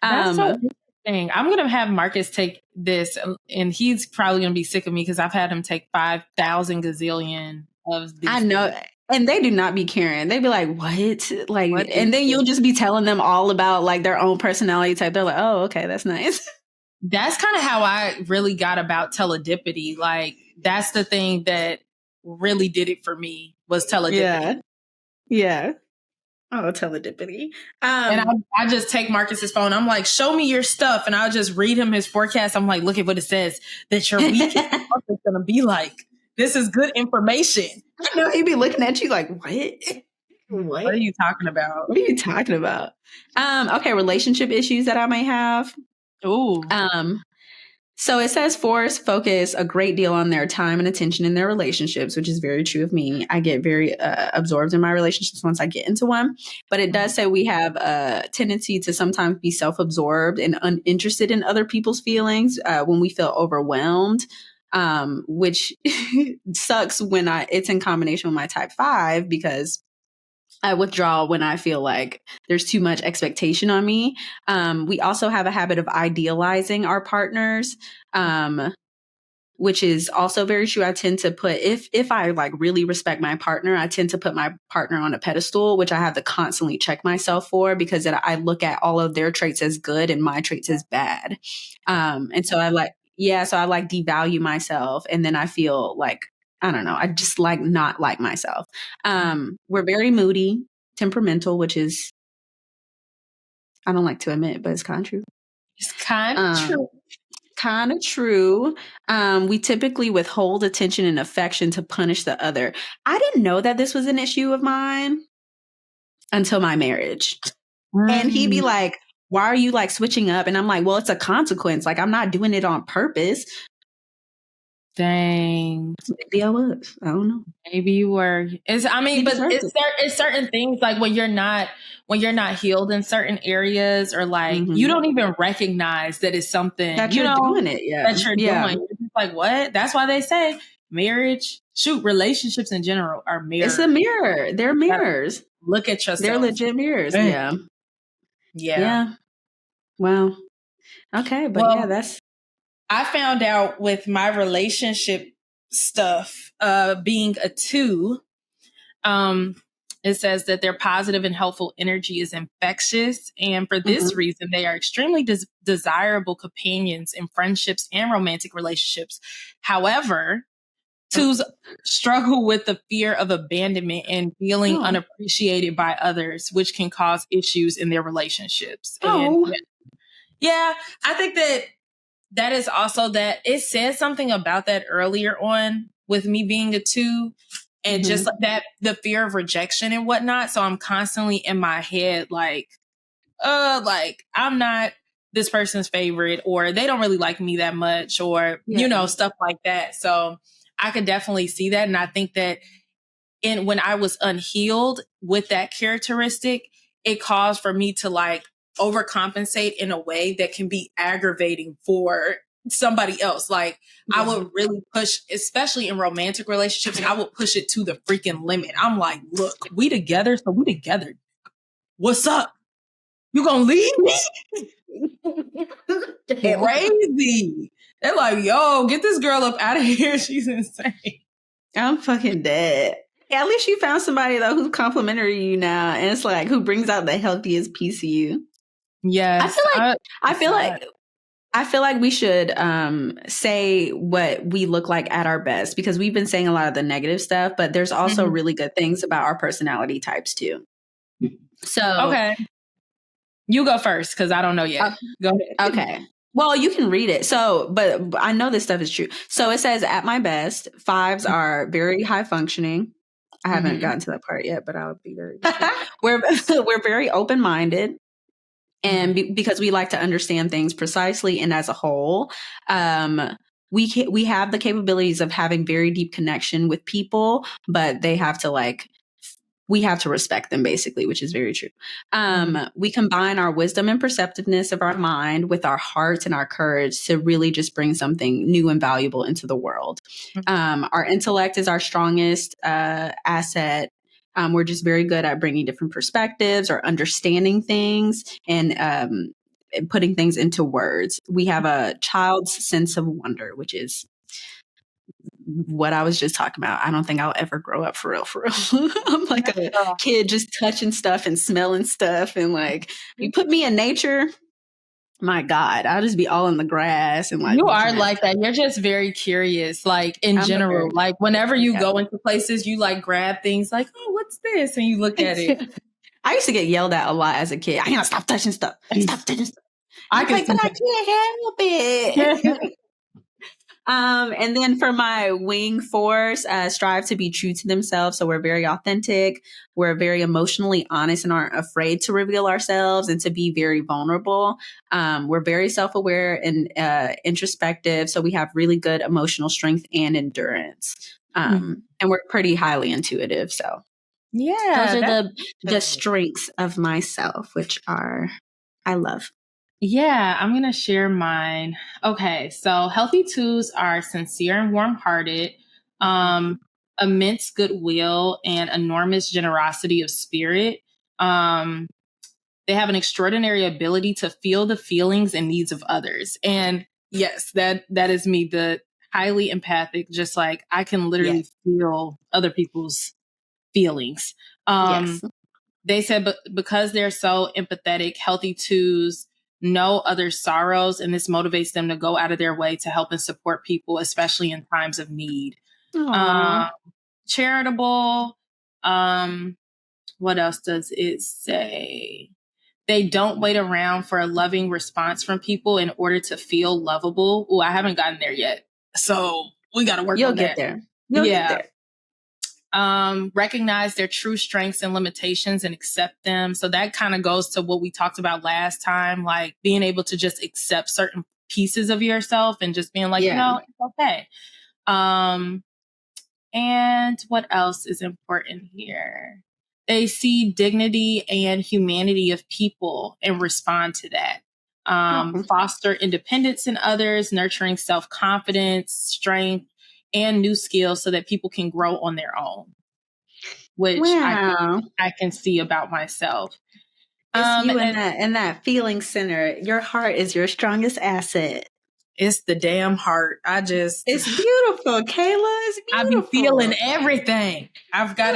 S2: That's so interesting. I'm going to have Marcus take this, and he's probably going to be sick of me because I've had him take 5,000 gazillion of these.
S1: I know.
S2: Things.
S1: And they do not be caring. They be like, what? Like, and then you'll just be telling them all about like their own personality type. They're like, oh, okay, that's nice.
S2: That's kind of how I really got about teledipity. Like, that's the thing that really did it for me, was teledipity.
S1: Yeah. Oh, teledipity.
S2: And I just take Marcus's phone. I'm like, show me your stuff. And I'll just read him his forecast. I'm like, look at what it says that your weekend is going to be like. This is good information.
S1: I know he'd be looking at you like, what?
S2: What are you talking about?
S1: What are you talking about? Okay, relationship issues that I may have.
S2: Ooh.
S1: So it says fours focus a great deal on their time and attention in their relationships, which is very true of me. I get very absorbed in my relationships once I get into one. But it does say we have a tendency to sometimes be self-absorbed and uninterested in other people's feelings when we feel overwhelmed, which sucks when it's in combination with my type 5 because I withdraw when I feel like there's too much expectation on me. We also have a habit of idealizing our partners, which is also very true. I tend to put, if I like really respect my partner, I tend to put my partner on a pedestal, which I have to constantly check myself for because I look at all of their traits as good and my traits as bad. And so I like devalue myself. And then I feel like, I don't know. I just not like myself. We're very moody, temperamental, which is, I don't like to admit, but it's kind of true.
S2: It's kind of true.
S1: Kind of true. We typically withhold attention and affection to punish the other. I didn't know that this was an issue of mine until my marriage. And he'd be like, why are you like switching up? And I'm like, well, it's a consequence. Like, I'm not doing it on purpose.
S2: Dang.
S1: Maybe I was. I don't know.
S2: Maybe you were. It's certain things like when you're not healed in certain areas, or like you don't even recognize that it's something
S1: that you're doing it. Yeah,
S2: that you're doing. You're just like, what? That's why they say marriage, relationships in general are mirrors.
S1: It's a mirror. They're mirrors.
S2: Look at yourself.
S1: They're legit mirrors. Yeah. Wow. Okay, but that's.
S2: I found out with my relationship stuff, being a 2, it says that their positive and helpful energy is infectious. And for this reason, they are extremely desirable companions in friendships and romantic relationships. However, 2s struggle with the fear of abandonment and feeling unappreciated by others, which can cause issues in their relationships. And yeah, I think that is also that it said something about that earlier on with me being a 2 and just like that, the fear of rejection and whatnot. So I'm constantly in my head, like I'm not this person's favorite, or they don't really like me that much, or, stuff like that. So I could definitely see that. And I think that when I was unhealed with that characteristic, it caused for me to like overcompensate in a way that can be aggravating for somebody else. Like I would really push, especially in romantic relationships, I would push it to the freaking limit. I'm like, look, we together. So we together. What's up? You gonna leave me? Crazy. They're like, yo, get this girl up out of here. She's insane.
S1: I'm fucking dead. Yeah, at least you found somebody though who's complimentary to you now, and it's like who brings out the healthiest piece of you.
S2: Yes,
S1: I feel like we should say what we look like at our best, because we've been saying a lot of the negative stuff, but there's also really good things about our personality types too. So
S2: okay, you go first because I don't know yet. Go ahead.
S1: Okay. Well, you can read it. So, but I know this stuff is true. So it says, at my best, 5s are very high functioning. I haven't gotten to that part yet, but I'll be very. We're very open-minded. And because we like to understand things precisely and as a whole, we have the capabilities of having very deep connection with people, but they have to we have to respect them basically, which is very true. We combine our wisdom and perceptiveness of our mind with our hearts and our courage to really just bring something new and valuable into the world. Our intellect is our strongest asset. We're just very good at bringing different perspectives or understanding things and putting things into words. We have a child's sense of wonder, which is what I was just talking about. I don't think I'll ever grow up for real. I'm like a kid just touching stuff and smelling stuff. And like, you put me in nature, my God, I'll just be all in the grass. And like,
S2: you are like that. You're just very curious, like in general. Like whenever you go into places, you like grab things like, oh, what's this? And you look at it.
S1: I used to get yelled at a lot as a kid. I can't stop touching stuff. Stop touching stuff.
S2: I
S1: I'm
S2: can
S1: like,
S2: see
S1: but I can't help it. And then for my wing force, strive to be true to themselves. So we're very authentic. We're very emotionally honest and aren't afraid to reveal ourselves and to be very vulnerable. We're very self-aware and introspective. So we have really good emotional strength and endurance. And we're pretty highly intuitive. So those are the strengths of myself, which are I love.
S2: Yeah, I'm going to share mine. Okay, so healthy twos are sincere and warm-hearted, immense goodwill, and enormous generosity of spirit. They have an extraordinary ability to feel the feelings and needs of others. And yes, that is me, the highly empathic, just like I can literally feel other people's feelings.
S1: Yes.
S2: They said, but because they're so empathetic, healthy twos know others' sorrows, and this motivates them to go out of their way to help and support people, especially in times of need. Charitable. What else does it say? They don't wait around for a loving response from people in order to feel lovable. Oh, I haven't gotten there yet. So we got to work on that.
S1: You'll get there.
S2: Recognize their true strengths and limitations and accept them. So that kind of goes to what we talked about last time, like being able to just accept certain pieces of yourself and just being like, no, it's okay. And what else is important here? They see dignity and humanity of people and respond to that. Foster independence in others, nurturing self-confidence, strength, and new skills so that people can grow on their own, which I can see about myself.
S1: It's you in that feeling center. Your heart is your strongest asset.
S2: It's the damn heart.
S1: It's beautiful, Kayla. It's beautiful.
S2: I be feeling everything. I've got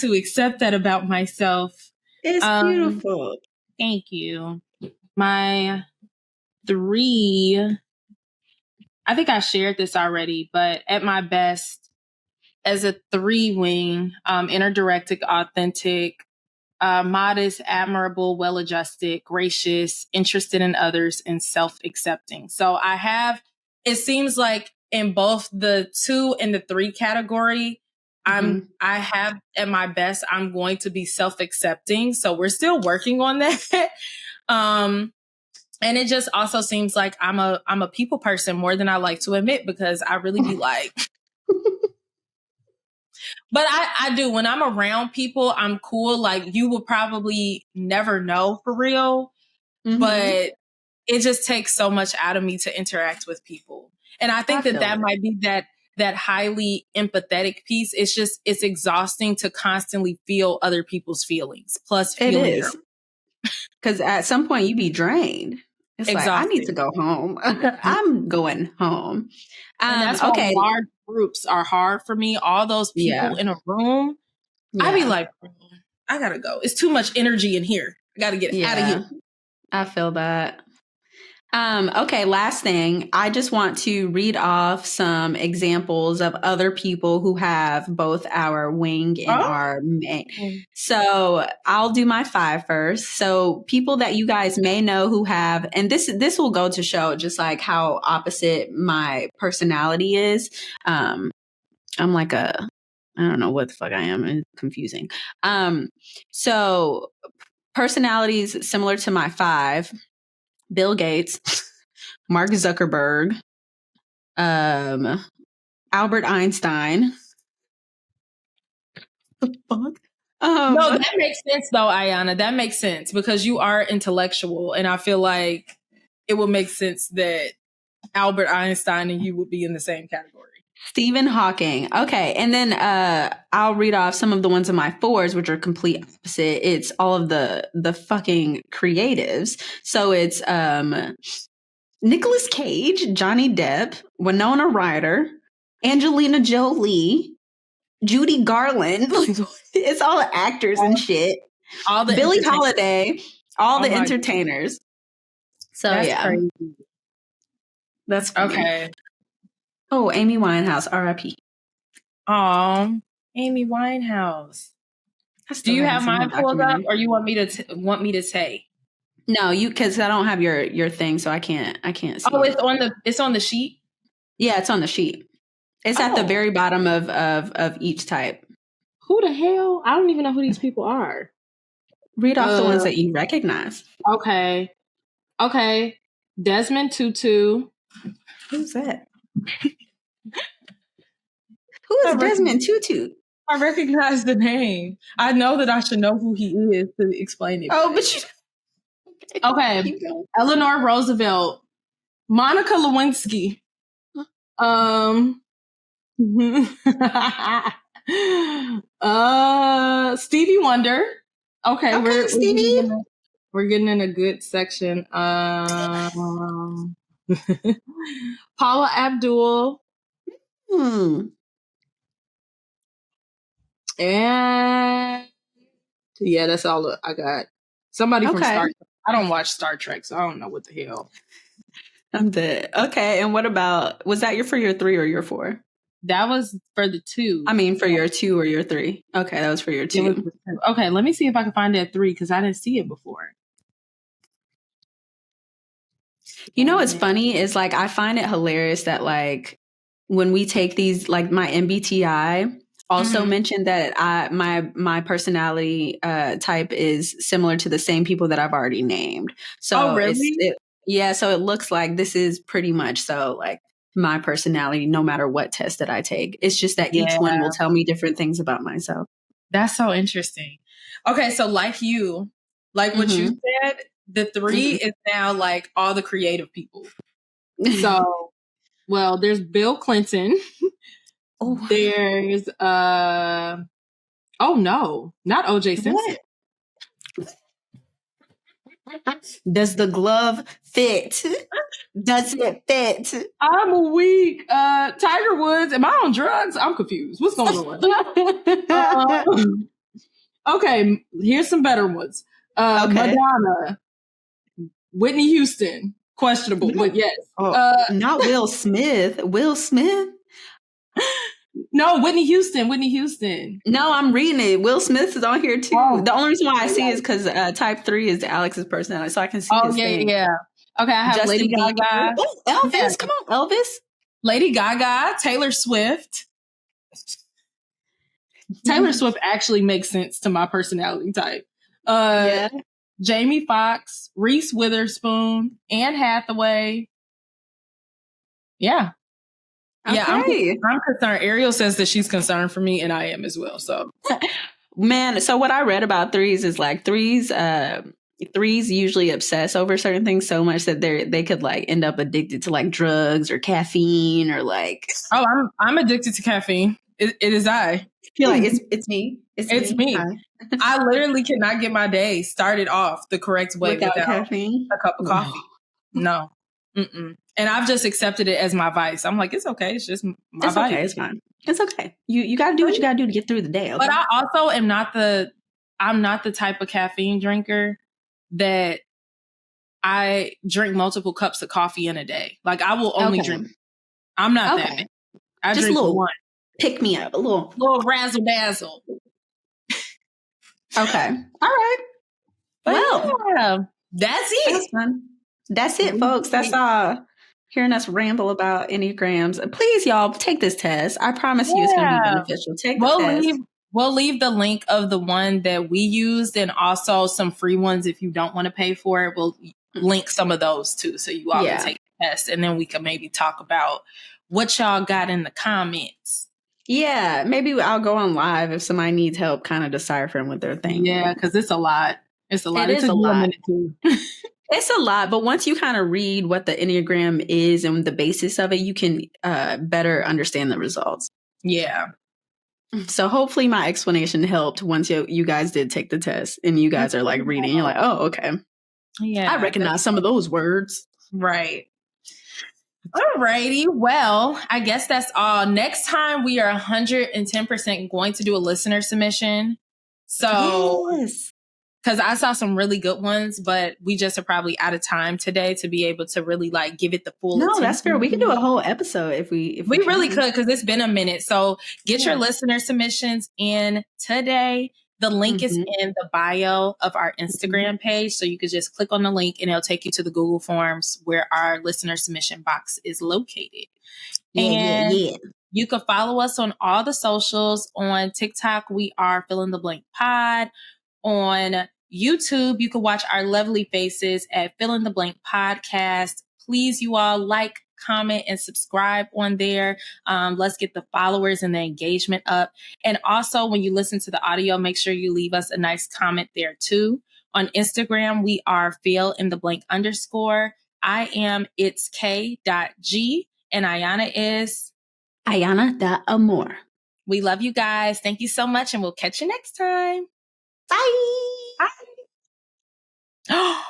S2: to accept that about myself.
S1: It's beautiful.
S2: Thank you. My 3, I think I shared this already, but at my best as a 3 wing, inner-directed, authentic, modest, admirable, well-adjusted, gracious, interested in others, and self-accepting. So it seems like in both the 2 and the 3 category, I have at my best, I'm going to be self-accepting. So we're still working on that. And it just also seems like I'm a people person more than I like to admit, because I really be like, but I do. When I'm around people, I'm cool. Like, you will probably never know for real, but it just takes so much out of me to interact with people. And I think that might be that highly empathetic piece. It's exhausting to constantly feel other people's feelings, plus feeling your own.
S1: Because at some point you be drained. It's exhausting. Like, I need to go home. I'm going home.
S2: And that's why large groups are hard for me. All those people in a room, I be like, I gotta go. It's too much energy in here. I gotta get out of here.
S1: I feel that. Okay, last thing. I just want to read off some examples of other people who have both our wing and our main. So I'll do my 5 first. So people that you guys may know who have, and this will go to show just like how opposite my personality is. I'm like I don't know what the fuck I am. It's confusing. So personalities similar to my 5, Bill Gates, Mark Zuckerberg, Albert Einstein. The fuck?
S2: No, that makes sense though, Iyanna. That makes sense because you are intellectual, and I feel like it would make sense that Albert Einstein and you would be in the same category.
S1: Stephen Hawking. Okay. And then I'll read off some of the ones in my 4s, which are complete opposite. It's all of the fucking creatives. So it's Nicolas Cage, Johnny Depp, Winona Ryder, Angelina Jolie, Judy Garland. It's all the actors and shit.
S2: All the
S1: Billie Holiday, all the entertainers. So
S2: that's crazy.
S1: That's funny. Okay. Oh, Amy Winehouse, R.I.P.
S2: Oh, Amy Winehouse.
S1: I
S2: Do
S1: still
S2: you
S1: haven't
S2: have
S1: seen the
S2: mine pulled up,
S1: documentary.
S2: or you want me to say?
S1: No, because I don't have your thing, so I can't see
S2: Oh,
S1: it.
S2: it's on the sheet.
S1: Yeah, it's on the sheet. It's at the
S2: Oh.
S1: very bottom of each type.
S2: Who the hell? I don't even know who these people are.
S1: Read off the ones that you recognize.
S2: Okay. Desmond Tutu.
S1: Who's that? Who is Desmond Tutu?
S2: I recognize the name. I know that I should know who he is to explain it.
S1: Oh, but you
S2: Okay.
S1: keep going.
S2: Eleanor Roosevelt. Monica Lewinsky. Stevie Wonder. Okay,
S1: Stevie.
S2: we're getting in a good section. Paula Abdul. And yeah, that's all I got. Somebody from Star Trek. I don't watch Star Trek, so I don't know what the hell.
S1: I'm dead. Okay, and what about, was that for your 3 or your 4?
S2: That was for the 2.
S1: I mean, for your 2 or your 3. Okay, that was for your 2.
S2: Okay, let me see if I can find that 3 because I didn't see it before.
S1: You know what's funny is like I find it hilarious that like when we take these, like my MBTI also mentioned that my personality type is similar to the same people that I've already named. So
S2: really?
S1: So it looks like this is pretty much so like my personality no matter what test that I take. It's just that each one will tell me different things about myself.
S2: That's so interesting. Okay, so like you, like what you said, the 3 is now like all the creative people. So, well, there's Bill Clinton. There's oh no, not OJ Simpson.
S1: Does the glove fit? Does it fit?
S2: I'm weak. Tiger Woods, am I on drugs? I'm confused. What's going on? Okay, here's some better ones. Madonna, Whitney Houston, questionable, but yes.
S1: Not Will Smith. Will Smith?
S2: No, Whitney Houston.
S1: No, I'm reading it. Will Smith is on here too.
S2: Oh.
S1: The only reason why I see it is because type 3 is Alex's personality, so I can see his thing.
S2: Yeah. Okay, I have
S1: Justin
S2: Lady Gaga.
S1: Oh, Elvis. Yeah. Come on, Elvis.
S2: Lady Gaga, Taylor Swift. Taylor Swift actually makes sense to my personality type. Jamie Foxx, Reese Witherspoon, Anne Hathaway. Yeah. Okay. Yeah, I'm concerned. Ariel says that she's concerned for me, and I am as well. So,
S1: man. So what I read about 3s is like 3s usually obsess over certain things so much that they could like end up addicted to like drugs or caffeine or like.
S2: Oh, I'm addicted to caffeine. It is I.
S1: Feel like it's me.
S2: It's me. I literally cannot get my day started off the correct way without caffeine, a cup of coffee. No. Mm-mm. And I've just accepted it as my vice. I'm like, it's okay. It's just my vice.
S1: Okay. It's fine. It's okay. You got to do what you got to do to get through the day. Okay?
S2: But I also am I'm not the type of caffeine drinker that I drink multiple cups of coffee in a day. Like I will only drink. I'm not that bad. I just drink one.
S1: Pick me up, a little
S2: razzle dazzle.
S1: Okay. All right. Well,
S2: yeah, that's it.
S1: That's fun. That's it, folks. That's all. Hearing us ramble about Enneagrams. Please, y'all, take this test. I promise you it's going to be beneficial. Take the test.
S2: We'll leave the link of the one that we used and also some free ones if you don't want to pay for it. We'll link some of those too so you all can take the test. And then we can maybe talk about what y'all got in the comments.
S1: Yeah, maybe I'll go on live if somebody needs help kind of deciphering what they're thinking.
S2: Yeah, because it's a lot. It's a lot.
S1: It's a lot. It's a lot, but once you kind of read what the Enneagram is and the basis of it, you can better understand the results.
S2: Yeah.
S1: So hopefully my explanation helped once you guys did take the test and you guys are like reading. You're like, oh, okay. Yeah. I recognize some of those words.
S2: Right. Alrighty. Well, I guess that's all. Next time we are 110% going to do a listener submission. So, because I saw some really good ones, but we just are probably out of time today to be able to really like give it the full attention.
S1: That's fair. We can do a whole episode if we
S2: really could, because it's been a minute. So get your listener submissions in today. The link is
S1: Mhm.
S2: in the bio of our Instagram page. So you could just click on the link and it'll take you to the Google Forms where our listener submission box is located. And you can follow us on all the socials. On TikTok, we are Fill in the Blank Pod. On YouTube, you can watch our lovely faces at Fill in the Blank Podcast. Please, you all like, comment, and subscribe on there. Let's get the followers and the engagement up. And also, when you listen to the audio, make sure you leave us a nice comment there too. On Instagram, we are Fill in the Blank _ I am It's K.G. And Iyanna is
S1: Iyanna the Amor.
S2: We love you guys. Thank you so much, and we'll catch you next time.
S1: Bye.
S2: Bye.